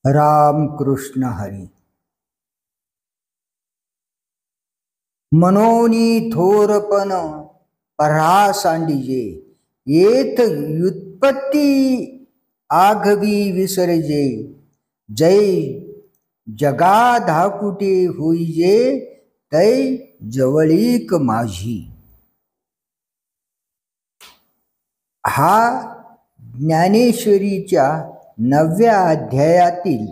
राम कृष्ण हरी. मनोनी थोरपण परासांडिजे, येथ व्युत्पत्ती आघवी विसरजे. जै जगा धाकुटे होईजे, तै जवळीक माझी. हा ज्ञानेश्वरीच्या 9व्या अध्यायातील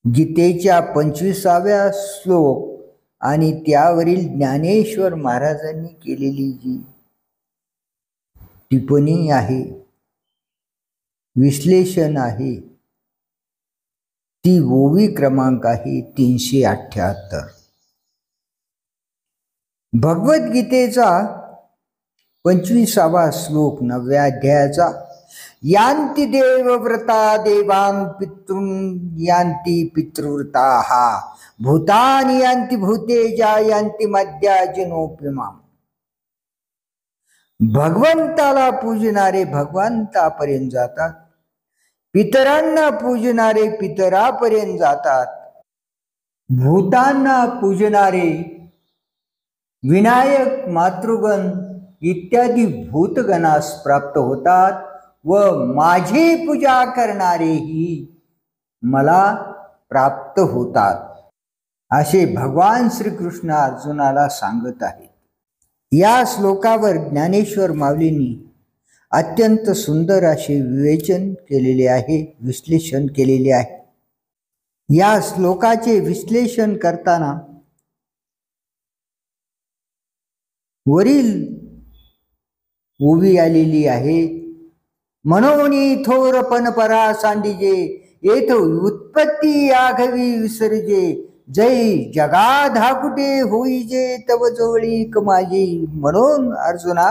गीतेच्या 25व्या श्लोक आणि त्यावरील ज्ञानेश्वर महाराजांनी केलेली जी टिप्पणी आहे, विश्लेषण आहे, ती ओवी क्रमांक आहे 378. भगवद्गीतेचा 25वा श्लोक 9व्या अध्यायाचा. यांती देवव्रता देवान् पितॄन् यांती पितृव्रताः भूतानि यांती भूतेजा यांती मद्याजिनोपिमाम्. भगवंताला पूजणारे भगवंतापर्यंत जातात, पितरांना पूजणारे पितरापर्यंत जातात, भूतांना पूजणारे विनायक मातृगण इत्यादी भूतगणास प्राप्त होतात व माझी पूजा करणारेही मला प्राप्त होतात, असे भगवान श्रीकृष्ण अर्जुनाला सांगत आहेत. या श्लोकावर ज्ञानेश्वर माऊलींनी अत्यंत सुंदर असे विवेचन केलेले आहे, विश्लेषण केलेले आहे. या श्लोकाचे विश्लेषण करताना वरील ओवी आलेली आहे. मनोनी थोरपण परासांडिजे, येथ उत्पत्ती आघवी विसर्जे. जै जगा धाकुटे होईजे, तव जवळीक माझी. म्हणून अर्जुना,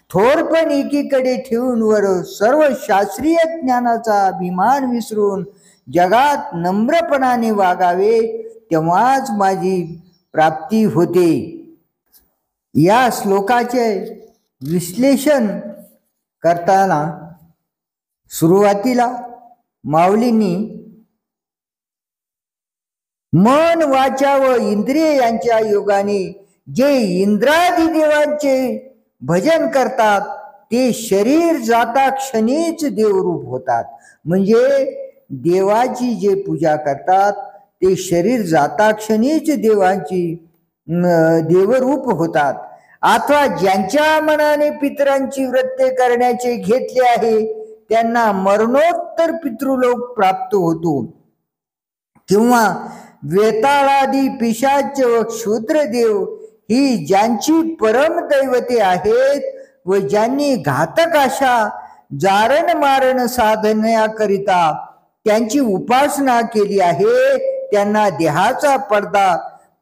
थोरपण एकीकडे ठेवून वर सर्व शास्त्रीय ज्ञानाचा अभिमान विसरून जगात नम्रपणाने वागावे, तेव्हाच माझी प्राप्ती होते. या श्लोकाचे विश्लेषण करताना सुरुवातीला माऊलींनी मन, वाचा व इंद्रिय यांच्या योगाने जे इंद्रादी देवांचे भजन करतात, ते शरीर जाता क्षणीच देवरूप होतात. म्हणजे देवाची जे पूजा करतात ते शरीर जाता क्षणीच देवांची देवरूप होतात. अथवा ज्यांच्या मनाने पितरांची व्रते करण्याचे घेतले आहे, त्यांना मरणोत्तर पितृलोक प्राप्त होतो. किंवा वेताळादी पिशाच व क्षुद्रदेव ही ज्यांची परम दैवते आहेत व ज्यांनी घातक अशा जारण मारण साधण्याकरिता त्यांची उपासना केली आहे, त्यांना देहाचा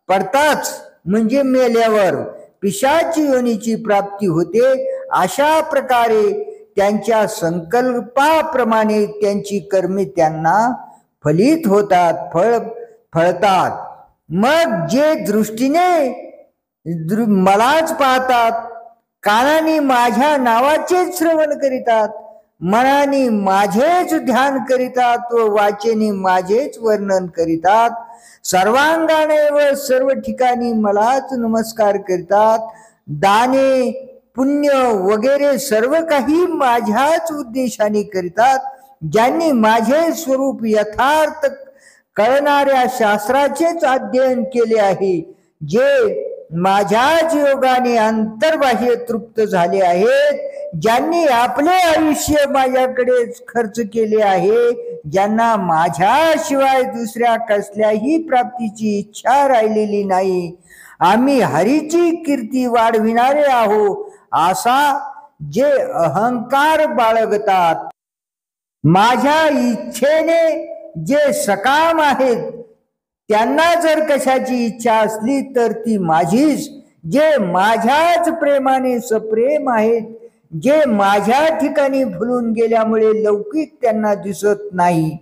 पडताच म्हणजे मेल्यावर पिशाची योनीची प्राप्ती होते. अशा प्रकारे त्यांच्या संकल्पाप्रमाणे त्यांची कर्मे त्यांना फलित होतात, फळतात. मग जे दृष्टीने मलाच पाहतात, कानाने माझ्या नावाचेच श्रवण करीतात, मनाने माझेच ध्यान करीतात व वाचेने माझेच वर्णन करीतात, सर्वांगाने व सर्व ठिकाणी मलाच नमस्कार करतात, दाने पुण्य वगैरे सर्व काही माझ्याच उद्देशाने करीतात, ज्यांनी माझे स्वरूप यथार्थ कळणाऱ्या शास्त्राचेच अध्ययन केले आहे, जे माझ्याच योगाने अंतर्बाह्य तृप्त झाले आहेत, ज्यांनी आपले आयुष्य माझ्याकडेच खर्च केले आहे, ज्यांना माझ्याशिवाय दुसऱ्या कसल्याही प्राप्तीची इच्छा राहिलेली नाही, आम्ही हरीची कीर्ती वाढविणारे आहो, असा जे अहंकार बाळगतात, माझ्या इच्छेने जे सकाम आहेत, त्यांना जर कशाची इच्छा असली तर ती माझीच, जे माझ्याच प्रेमाने सप्रेम आहेत, जे माझ्या ठिकाणी भुलून गेल्यामुळे लौकिक त्यांना दिसत नाही,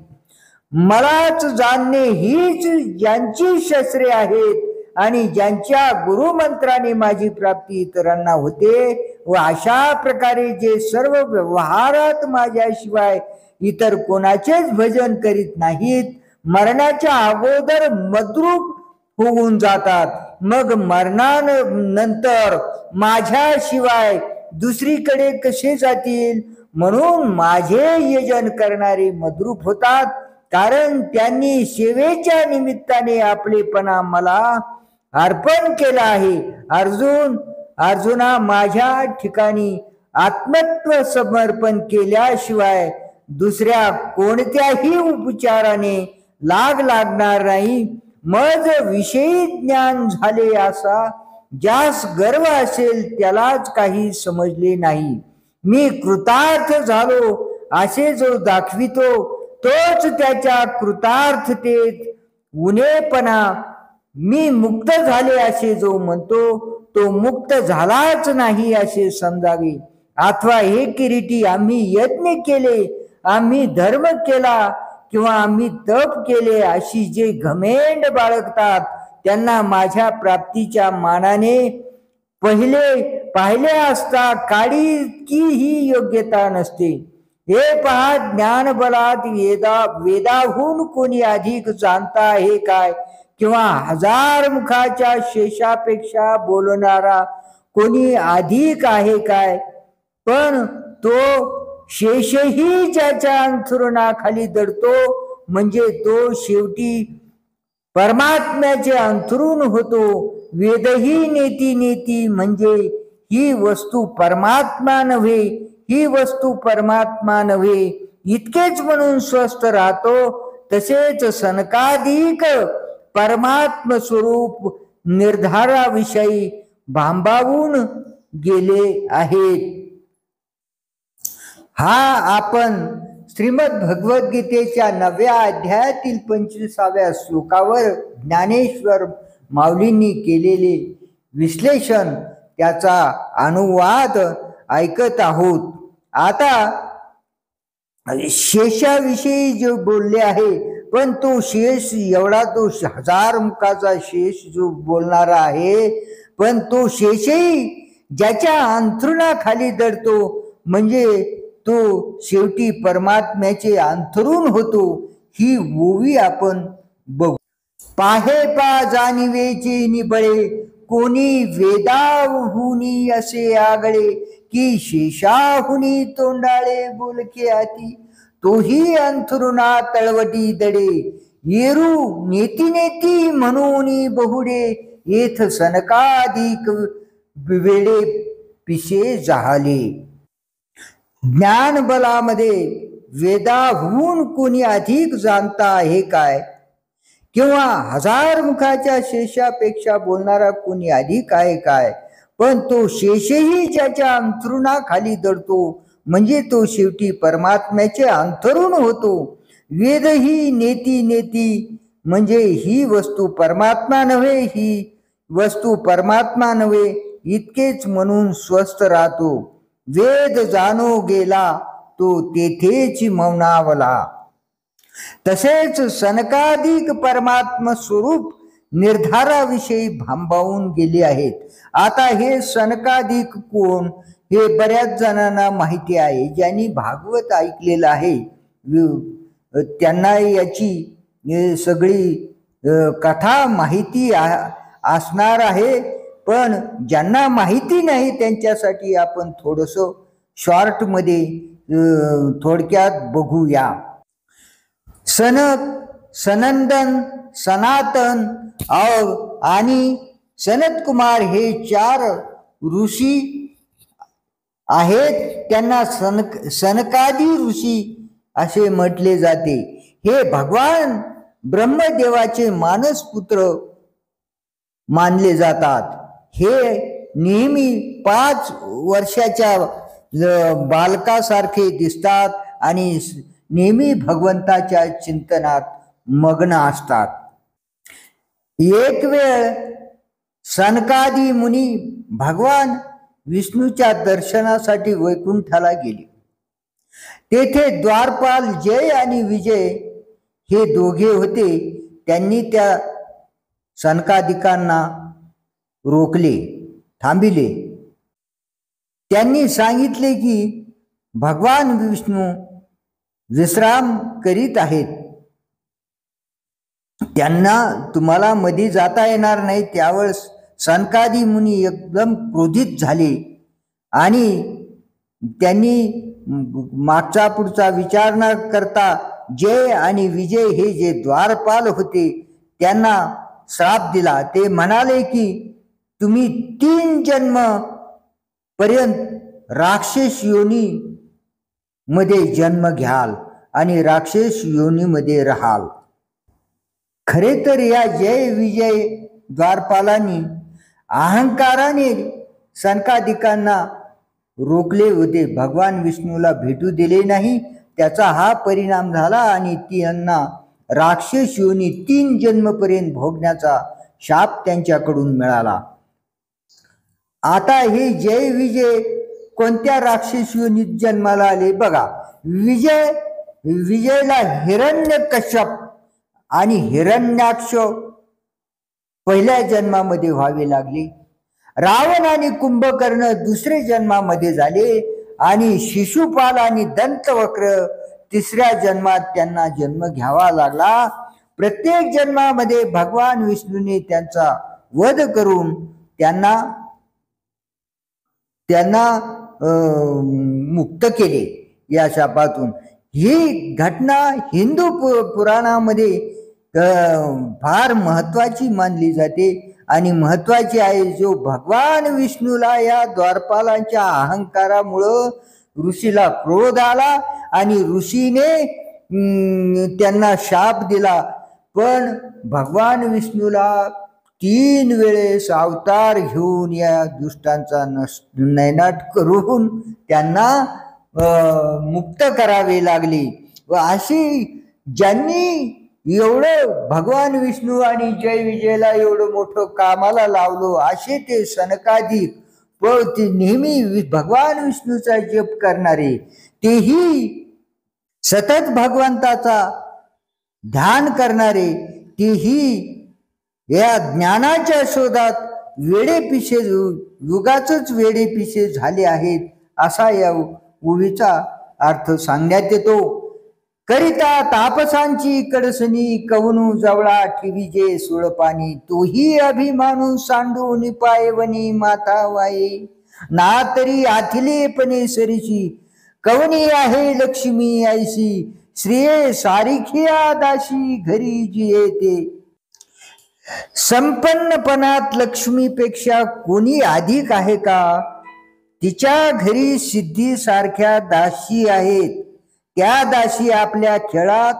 मलाच जाणणे हीच ज्यांची शस्त्रे आहेत, आणि ज्यांच्या गुरुमंत्राने माझी प्राप्ती इतरांना होते व अशा प्रकारे जे सर्व व्यवहारात माझ्याशिवाय इतर कोणाचेच भजन करीत नाहीत, मरणाच्या अगोदर मद्रूप होऊन जातात, मग मरणानंतर माझ्याशिवाय दुसरीकडे कसे जातील? म्हणून माझे यजन करणारे मद्रूप होतात, कारण त्यांनी सेवेच्या निमित्ताने आपलेपणा मला अर्पण केला आहे. अर्जुना, माझ्या ठिकाणी आत्मत्व समर्पण केल्याशिवाय दुसऱ्या कोणत्याही उपचाराने लागणार नाही. मज विषयी ज्ञान झाले असा ज्यास गर्व असेल त्यालाच काही समजले नाही. मी कृतार्थ झालो असे जो दाखवितो तोच त्याच्या कृतार्थतेत उणेपणा, मी मुक्त झाले असे जो म्हणतो तो मुक्त झालाच नाही असे समजावे. अथवा हे किरीटी, आम्ही यज्ञ केले, आम्ही धर्म केला किंवा आम्ही तप केले अशी जे घमेंड बाळगतात त्यांना माझ्या प्राप्तीच्या मानाने पाहिले असता काडी की ही योग्यता नसते. हे पहा, ज्ञान बलात वेदाहून कोणी अधिक जाणता आहे काय? किंवा 1000 मुखाच्या शेषापेक्षा बोलणारा कोणी अधिक आहे काय? पण तो शेषही ज्याच्या अंथरुणाखाली दडतो म्हणजे तो शेवटी परमात्म्याचे अंथरुण होतो. वेदही नेती म्हणजे ही वस्तू परमात्मा नव्हे, ही वस्तू परमात्मा नव्हे इतकेच म्हणून स्वस्थ राहतो. तसेच सनकाधिक परमात्म स्वरूप निर्धाराविषयी भांबावून गेले आहेत. हा आपण श्रीमद भगवद्गीतेच्या 9व्या अध्यायातील 25व्या श्लोकावर ज्ञानेश्वर माऊलींनी केलेले विश्लेषण, त्याचा अनुवाद ऐकत आहोत. आता शेषाविषयी जो बोलले आहे, पण तो शेष एवढा, तो 1000 मुखाचा शेष जो बोलणारा आहे, पण तो शेषही ज्याच्या अंथरुणाखाली दडतो म्हणजे तो शेवटी परमात्म्याचे अंथरुण होतो. ही ओवी आपण बघू. पाहे पा जाणिवेचे निबळे, कोणी वेदाहुनी असे आगळे, की शेषाहुनी तोंडाळे बोलके आती, तोही अंथरुणा तळवटी दडे, येरू नेती म्हणून बहुडे, येथ सनकाधिक वेळे पिशे जाहले. ज्ञान बलामध्ये वेदाहून कोणी अधिक जाणता आहे काय? किंवा 1000 मुखाच्या शेषापेक्षा बोलणारा कोणी अधिक आहे काय? पण तो शेषही ज्याच्या अंथरुणाखाली दडतो म्हणजे तो शेवटी परमात्म्याचे अंथरुण होतो. वेदही नेती म्हणजे ही वस्तू परमात्मा नव्हे, ही वस्तू परमात्मा नव्हे इतकेच म्हणून स्वस्थ राहतो. वेद जाणो गेला तो तेथेच मौनावला. तसेच सनकाधिक परमात्म स्वरूप निर्धाराविषयी भांबावून गेले आहेत. आता हे सनकाधिक कोण हे बऱ्याच जणांना माहिती आहे. ज्यांनी भागवत ऐकलेलं आहे त्यांना याची सगळी कथा माहिती असणार आहे. पण ज्यांना माहिती नाही त्यांच्यासाठी आपण थोडंसं शॉर्टमध्ये थोडक्यात बघूया. सनक, सनंदन, सनातन आणि सनत कुमार हे 4 ऋषी आहेत. त्यांना सनकादी ऋषी असे म्हटले जाते. हे भगवान ब्रह्मदेवाचे मानसपुत्र मानले जातात. हे नेहमी 5 वर्षाच्या बालकासारखे दिसतात आणि नेहमी भगवंताच्या चिंतनात मग्न असतात. एक वेळ सनकादी मुनी भगवान विष्णूच्या दर्शनासाठी वैकुंठाला गेले. तेथे द्वारपाल जय आणि विजय हे दोघे होते. त्यांनी त्या सनकादिकांना रोखले, थांबिले. त्यांनी सांगितले की भगवान विष्णू विश्राम करीत आहेत, त्यांना तुम्हाला मध्ये जाता येणार नाही. त्यावेळेस सनकादी मुनी एकदम क्रोधित झाले आणि त्यांनी मागचा पुढचा विचार न करता जय आणि विजय हे जे द्वारपाल होते त्यांना श्राप दिला. ते म्हणाले की तुम्ही 3 जन्म पर्यंत राक्षस योनी मध्ये जन्म घ्याल आणि राक्षस योनीमध्ये राहाल. खरे तर या जय विजय द्वारपालांनी अहंकाराने सनकादिकांना रोखले होते, भगवान विष्णूला भेटू दिले नाही. त्याचा हा परिणाम झाला आणि त्यांना राक्षस योनी 3 जन्मपर्यंत भोगण्याचा शाप त्यांच्याकडून मिळाला. आता हे जय विजय कोणत्या राक्षस योनीत जन्माला आले बघा. विजयला हिरण्यकश्यप आणि हिरण्याक्ष पहिल्या जन्मामध्ये व्हावे लागले. रावण आणि कुंभकर्ण दुसरे जन्मामध्ये झाले आणि शिशुपाल आणि दंतवक्र तिसऱ्या जन्मात त्यांना जन्म घ्यावा लागला. प्रत्येक जन्मामध्ये भगवान विष्णूने त्यांचा वध करून त्यांना मुक्त केले या शापातून. ही घटना हिंदू पुराणामध्ये फार महत्वाची मानली जाते आणि महत्वाची आहे. जो भगवान विष्णूला या द्वारपालांच्या अहंकारामुळं ऋषीला क्रोध आला आणि ऋषीने त्यांना शाप दिला. पण भगवान विष्णूला 3 वेळेस अवतार घेऊन या दुष्टांचा नैनाट करून त्यांना मुक्त करावे लागले. व अशी ज्यांनी एवढं भगवान विष्णू आणि जय विजयला एवढं मोठं कामाला लावलो असे ते सनकादिक व ते नेहमी भगवान विष्णूचा जप करणारे, तेही सतत भगवंताचा ध्यान करणारे, तेही या ज्ञानाच्या शोधात वेडेपिशे युगाचच वेडेपिशे झाले आहेत असा या ओवीचा अर्थ सांगण्यात येतो. करिता तापसांची कडसनी कवनू जवळा ठेवीजे सुळपाणी, तोही अभिमानू सांडून पायवनी माता वाये, ना तरी आथिलेपणे सरीची कवनी आहे लक्ष्मी ऐशी, श्रिये सारिखिया दाशी घरी जी येते. संपन्नपणात लक्ष्मीपेक्षा कोणी अधिक आहे का? तिच्या घरी सिद्धी सारख्या दासी आहेत. त्या दासी आपल्या खेळात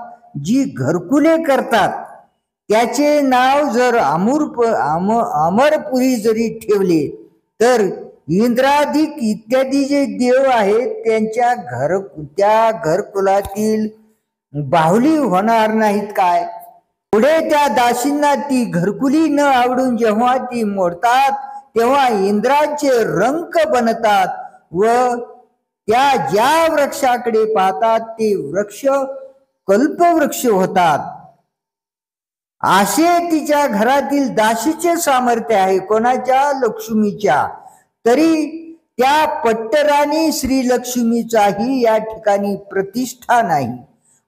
जी घरकुले करतात त्याचे नाव जर अमरपुरी जरी ठेवले तर इंद्रादिक इत्यादी जे देव आहेत त्यांच्या त्या घरकुलातील बाहुली होणार नाहीत काय? पुढे त्या दासींना ती घरकुली न आवडून जेव्हा ती मोडतात तेव्हा इंद्राचे रंक बनतात व त्या ज्या वृक्षाकडे पाहतात ते वृक्ष कल्पवृक्ष होतात. असे तिच्या घरातील दासीचे सामर्थ्य आहे. कोणाच्या? लक्ष्मीच्या. तरी त्या पट्टराणी श्री लक्ष्मीचाही या ठिकाणी प्रतिष्ठा नाही.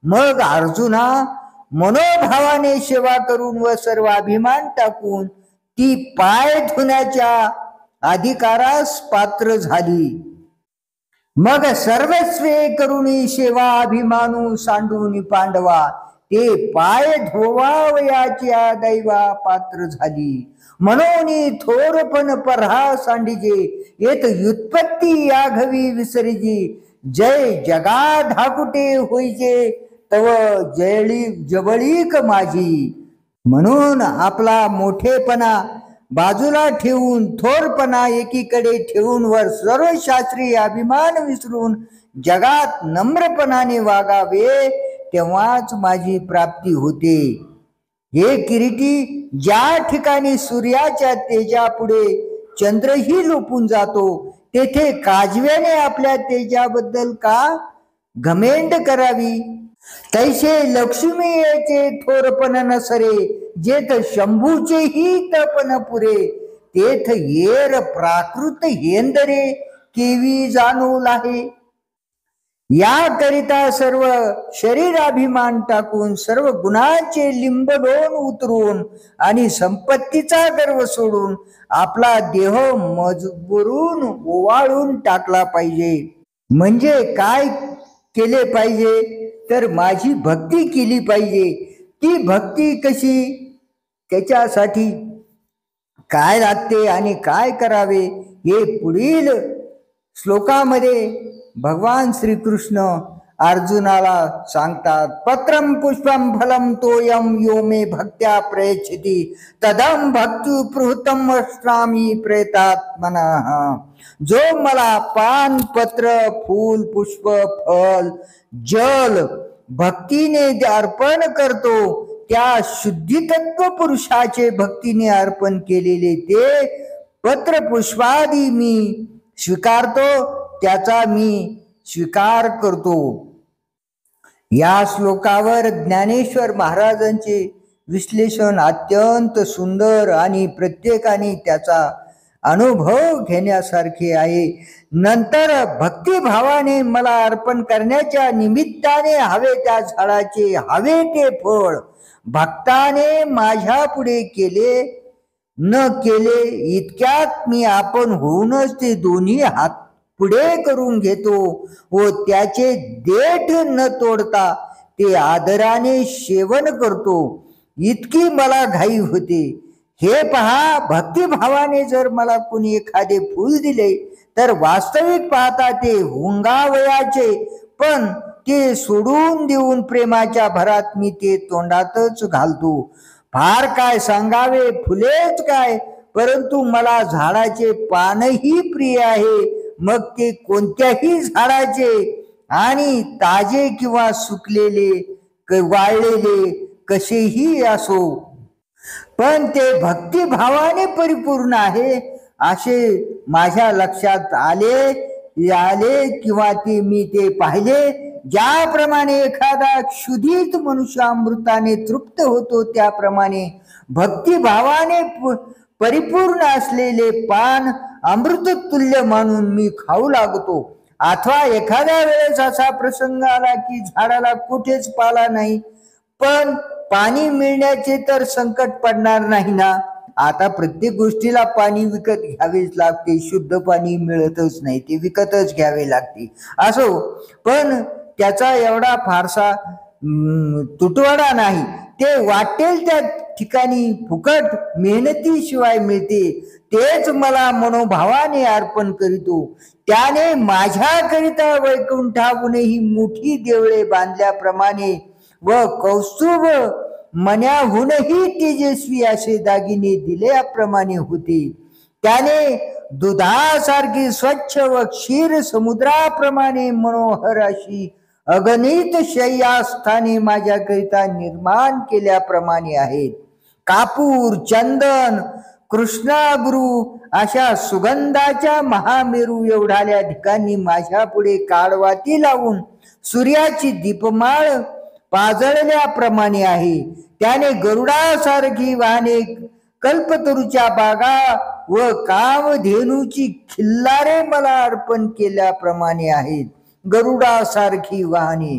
मग अर्जुना मनोभावाने सेवा करून व सर्व अभिमान टाकून ती पाय धुण्याच्या अधिकारास पात्र झाली. मग सर्वस्वे करुणी सेवा अभिमानू सांडून पांडवा, ते पाय धोवावयाच्या दैवा पात्र झाली. म्हणून थोरपण परहा सांडिजे, येत व्युत्पत्ती याघवी विसरिजी, जय जगा धाकुटे होईजे तव जबळीक माझी. म्हणून आपला मोठेपणा बाजूला ठेवून थोरपणा एकीकडे ठेवून वर सर्व शास्त्रीय अभिमान विसरून जगात नम्रपणाने वागावे, तेव्हाच माझी प्राप्ती होते. हे किरीटी, ज्या ठिकाणी सूर्याच्या तेजापुढे चंद्रही लुपून जातो तेथे काजव्याने आपल्या तेजाबद्दल का घमेंड करावी? तैसे लक्ष्मी येचे थोरपण नसरे, जेथ शंभूचेही तपन पुरे, तेथ येर प्राकृत हेंदरे, केवी जाणू लाहे. याकरिता सर्व शरीराभिमान टाकून, सर्व गुणांचे लिंबडोन उतरून आणि संपत्तीचा गर्व सोडून आपला देह मजबूरून ओवाळून टाकला पाहिजे. म्हणजे काय केले पाहिजे तर माझी भक्ती केली पाहिजे. ती भक्ती कशी, त्याच्यासाठी काय लागते आणि काय करावे हे पुढील श्लोकामध्ये भगवान श्रीकृष्ण अर्जुनाला सांगतात. पत्रम पुष्पम फलम तोयम यो मे भक्त्या प्रयच्छति तदम भक्ती पृहतम अश्रामी प्रेतात्मनः. जो मला पान, पत्र, फूल, पुष्प, फल, जल भक्तीने अर्पण करतो, त्या शुद्धितत्व पुरुषाचे भक्तीने अर्पण केलेले ते पत्र पुष्पादी मी स्वीकारतो, त्याचा मी स्वीकार करतो. या श्लोकावर ज्ञानेश्वर महाराजांचे विश्लेषण अत्यंत सुंदर आणि प्रत्येकाने त्याचा अनुभव घेण्यासारखे आहे. नंतर भक्तिभावाने मला अर्पण करण्याच्या निमित्ताने हवे त्या झाडाचे हवे ते फळ भक्ताने माझ्या पुढे केले न केले इतक्यात मी आपण होऊनच ते दोन्ही हात पुढे करून घेतो व त्याचे देठ न तोडता ते आदराने सेवन करतो. इतकी मला घाई होते. हे पहा, भक्तिभावाने जर मला कुणी एखादे फूल दिले तर वास्तविक पाहता ते हुंगावयाचे, पण ते सोडून देऊन प्रेमाच्या भरात मी ते तोंडातच घालतो. फार काय सांगावे, फुलेच काय, परंतु मला झाडाचे पानही प्रिय आहे, मग ते कोणत्याही झाडाचे, आणि ताजे किंवा सुकलेले वाळलेले कसेही असो, पण ते भक्तिभावाने परिपूर्ण आहे असे माझ्या लक्षात आले किंवा मी ते पाहिले. ज्याप्रमाणे एखादा क्षुधित मनुष्य अमृताने तृप्त होतो, त्याप्रमाणे भक्तिभावाने परिपूर्ण असलेले पान अमृत तुल्य मानून मी खाऊ लागतो. अथवा एखाद्या वेळेस असा प्रसंग आला की झाडाला कुठेच पाला नाही, पण पाणी मिळण्याचे तर संकट पडणार नाही ना. आता प्रत्येक गोष्टीला पाणी विकत घ्यावेच लागते, शुद्ध पाणी मिळतच नाही, ते विकतच घ्यावे लागते. असो, पण त्याचा एवढा फारसा तुटवडा नाही. ते वाटेल त्या ठिकाणी फुकट मेहनतीशिवाय मिळते, तेच मला मनोभावाने अर्पण करीतो. त्याने माझ्याकरिता वैकुंठाहूनही मोठी देवळे बांधल्याप्रमाणे व कौस्तुभ मण्याहूनही तेजस्वी असे दागिने दिल्याप्रमाने होते. त्याने दुधासारखी स्वच्छ व क्षीर समुद्राप्रमाणे मनोहर अशी अगणित शय्यास्थाने माझ्याकरिता निर्माण केल्याप्रमाणे आहेत. कापूर, चंदन, कृष्णागुरू अशा सुगंधाच्या महामेरू एवढाल्या ठिकाणी माझ्या पुढे काडवाती लावून सूर्याची दीपमाळ पाजळल्याप्रमाणे आहे. त्याने गरुडासारखी वाहने, कल्पतरूच्या बागा व कामधेनूची खिल्लारे मला अर्पण केल्याप्रमाणे आहेत. गरुडासारखी वाहने,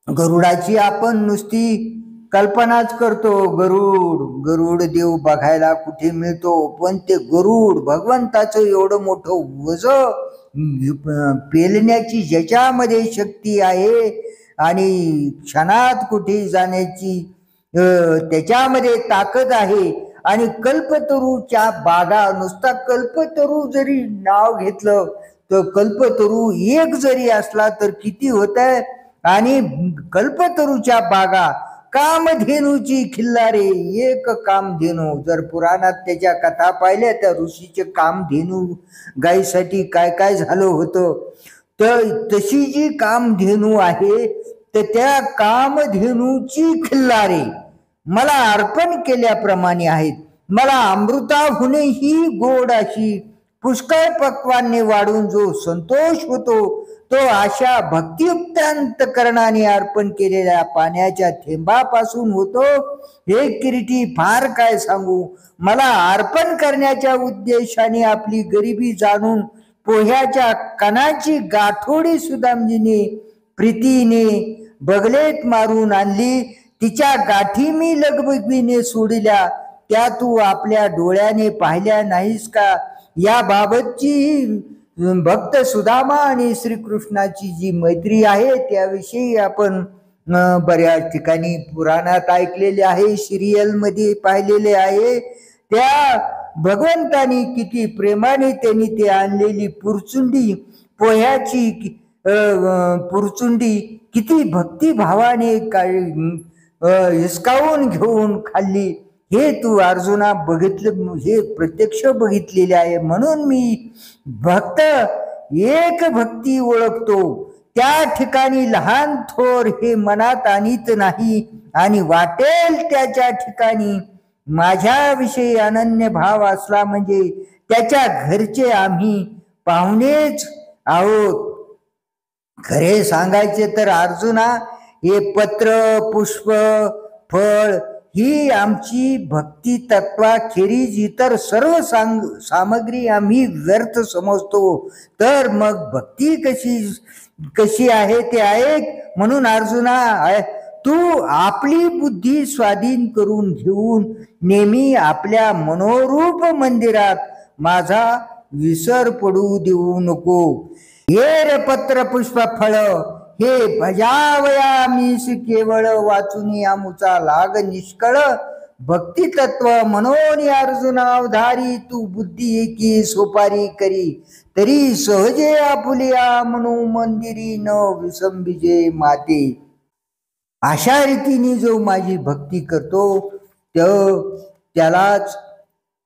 गरुडाची आपण नुसती कल्पनाच करतो. गरुड देव बघायला कुठे मिळतो, पण ते गरुड भगवंताचं एवढं मोठं वज पेलण्याची ज्याच्यामध्ये शक्ती आहे आणि क्षणात कुठे जाण्याची त्याच्यामध्ये ताकद आहे. आणि कल्पतरूच्या बागा, नुसता कल्पतरू जरी नाव घेतलं तर कल्पतरू एक जरी असला तर किती होत आहे. आणि कल्पतरूच्या बागा, कामधेनूची खिल्लारे, एक कामधेनू. जर पुराणात त्याच्या कथा पाहिल्या, त्या ऋषीचे कामधेनू गायीसाठी काय काय झालं होतं, तर तशी जी कामधेनू आहे, तर त्या कामधेनूची खिल्लारे मला अर्पण केल्याप्रमाणे आहेत. मला अमृताहूनही गोड अशी पुष्कळ पक्वाने वाढून जो संतोष होतो, तो अशा भक्तियुक्त अंतकरणाने अर्पण केलेल्या पाण्याच्या थेंबापासून होतो. हे किरीटी फार काय सांगू, मला अर्पण करण्याच्या उद्देशाने आपली गरिबी जाणून पोह्याच्या कणाची गाठोडी सुदामजीने प्रीतीने बगलेत मारून आणली. तिच्या गाठी मी लगबगीने सोडल्या, त्या तू आपल्या डोळ्याने पाहिल्या नाहीस का? या बाबतची भक्त सुदामा आणि श्रीकृष्णाची जी मैत्री आहे त्याविषयी आपण बऱ्याच ठिकाणी पुराणात ऐकलेले आहे, सिरियल मध्ये पाहिलेले आहे. त्या भगवंतानी किती प्रेमाने त्यांनी ते आणलेली पुरचुंडी, पोह्याची पुरचुंडी किती भक्तिभावाने हिसकावून घेऊन खाल्ली, हे तू अर्जुना बघितलं, हे प्रत्यक्ष बघितलेले आहे. म्हणून मी भक्त एक भक्ती ओळखतो, त्या ठिकाणी लहान थोर हे मनात आणीत नाही, आणि वाटेल त्याच्या ठिकाणी माझ्याविषयी अनन्य भाव असला म्हणजे त्याच्या घरचे आम्ही पाहुणेच आहोत. खरे सांगायचे तर अर्जुना, हे पत्र पुष्प फळ ही आमची भक्ती तत्वाखेरीज इतर सर्व सामग्री आम्ही व्यर्थ समजतो. तर मग भक्ती कशी आहे ते ऐक. म्हणून अर्जुना, तू आपली बुद्धी स्वाधीन करून घेऊन नेहमी आपल्या मनोरूप मंदिरात माझा विसर पडू देऊ नको. ये रे पत्र पुष्प फळ, हे भजावया मीस केवळ, वाचुनी आमुचा लाग निष्कळ. भक्ती तत्व मनोनी अर्जुना अवधारी, तू बुद्धी एकी सोपारी करी, तरी सहजे आपुलिया मनो मंदिरी न विसंबिजे माते. अशा रीतीने जो माझी भक्ती करतो त्यालाच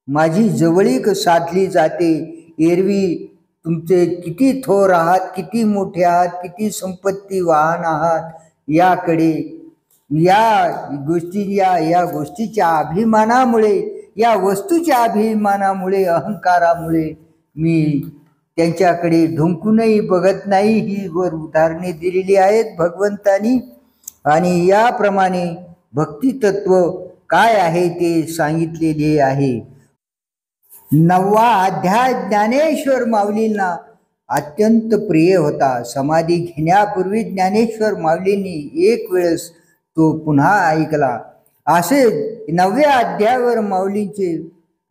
माझी जवळीक साधली जाते. एरवी तुमचे किती थोर आहात, किती मोठे आहात, किती संपत्ती वाहन आहात, याकडे या गोष्टीच्या अभिमानामुळे, या वस्तूच्या अभिमानामुळे, अहंकारामुळे मी त्यांच्याकडे ढुंकूनही बघत नाही. ही वर उदाहरणे दिलेली आहेत भगवंतानी, आणि याप्रमाणे भक्ती तत्व काय आहे ते सांगितलेले आहे. 9वा अध्याय ज्ञानेश्वर माऊलींना अत्यंत प्रिय होता. समाधी घेण्यापूर्वी ज्ञानेश्वर माऊलींनी एक वेळेस तो पुन्हा ऐकला. असे 9व्या अध्यायावर माऊलींचे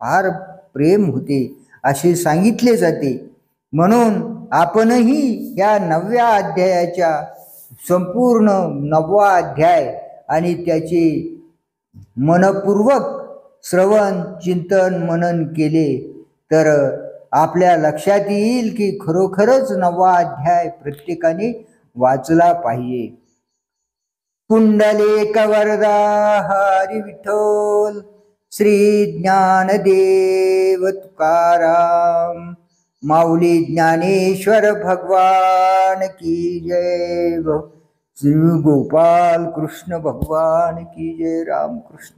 फार प्रेम होते असे सांगितले जाते. म्हणून आपणही या 9व्या अध्यायाच्या संपूर्ण 9वा अध्याय आणि त्याचे मनपूर्वक श्रवण चिंतन मनन केले तर आपल्या लक्षात येईल की खरोखरच 9वा अध्याय प्रत्येकाने वाचला पाहिजे. पुंडलिक वरदा हरी विठ्ठल, श्री ज्ञानदेव तुकाराम, माऊली ज्ञानेश्वर भगवान की जय. श्री गोपाल कृष्ण भगवान की जय. राम कृष्ण.